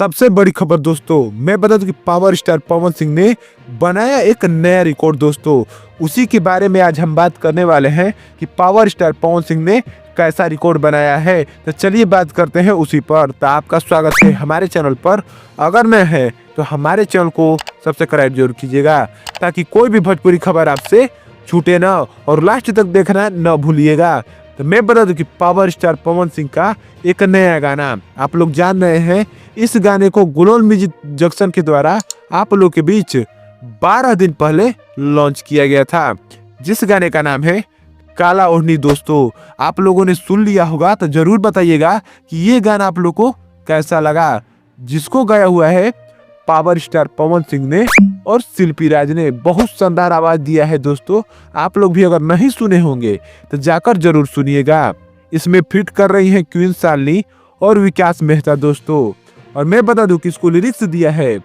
सबसे बड़ी खबर दोस्तों, मैं बता दूं कि पावर स्टार पवन सिंह ने बनाया एक नया रिकॉर्ड दोस्तों। उसी के बारे में आज हम बात करने वाले हैं कि पावर स्टार पवन सिंह ने कैसा रिकॉर्ड बनाया है। तो चलिए बात करते हैं उसी पर। तो आपका स्वागत है हमारे चैनल पर। अगर मैं है तो हमारे चैनल को सब्सक्राइब जरूर कीजिएगा ताकि कोई भी भोजपुरी खबर आपसे छूटे ना, और लास्ट तक देखना न भूलिएगा। तो मैं बता दूं कि पावर स्टार पवन सिंह का एक नया गाना आप लोग जान रहे हैं। इस गाने को ग्लोबल म्यूजिक जंक्शन के द्वारा आप लोग के बीच 12 दिन पहले लॉन्च किया गया था, जिस गाने का नाम है काला ओढ़नी। दोस्तों आप लोगों ने सुन लिया होगा तो जरूर बताइएगा कि ये गाना आप लोग को कैसा लगा, जिसको गाया हुआ है पावर स्टार पवन सिंह ने और शिल्पी राज ने। बहुत शानदार आवाज दिया है दोस्तों। आप लोग भी अगर नहीं सुने होंगे तो जाकर जरूर सुनिएगा। इसमें फिट कर रही हैं क्वीन शालिनी और विकास मेहता दोस्तों। और मैं बता दूं कि इसको लिरिक्स दिया है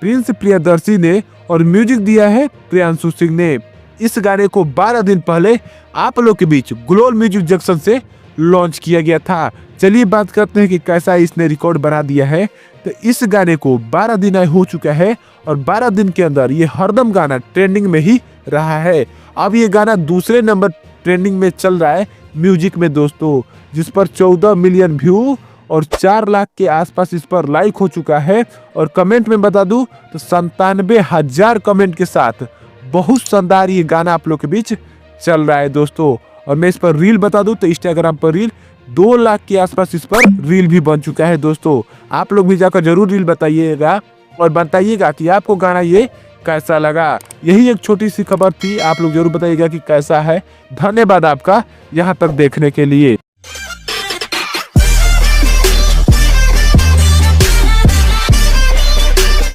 प्रिंस प्रियदर्शी ने और म्यूजिक दिया है प्रियांशु सिंह ने। इस गाने को 12 दिन पहले आप लोग के बीच ग्लोबल म्यूजिक जंक्शन से लॉन्च किया गया था। चलिए बात करते हैं कि कैसा इसने रिकॉर्ड बना दिया है। तो इस गाने को 12 दिन हो चुका है और 12 दिन के अंदर ये हरदम गाना ट्रेंडिंग में ही रहा है। अब ये गाना दूसरे नंबर ट्रेंडिंग में चल रहा है म्यूजिक में दोस्तों, जिस पर 14 मिलियन व्यू और 4 लाख के आसपास इस पर लाइक हो चुका है। और कमेंट में बता दूं तो 97,000 कमेंट के साथ बहुत शानदार ये गाना आप लोग के बीच चल रहा है दोस्तों। और मैं इस पर रील बता दूं तो इंस्टाग्राम पर रील 2 लाख के आसपास इस पर रील भी बन चुका है दोस्तों। आप लोग भी जाकर जरूर रील बताइएगा और बताइएगा कि आपको गाना ये कैसा लगा। यही एक छोटी सी खबर थी, आप लोग जरूर बताइएगा कि कैसा है। धन्यवाद आपका यहाँ तक देखने के लिए।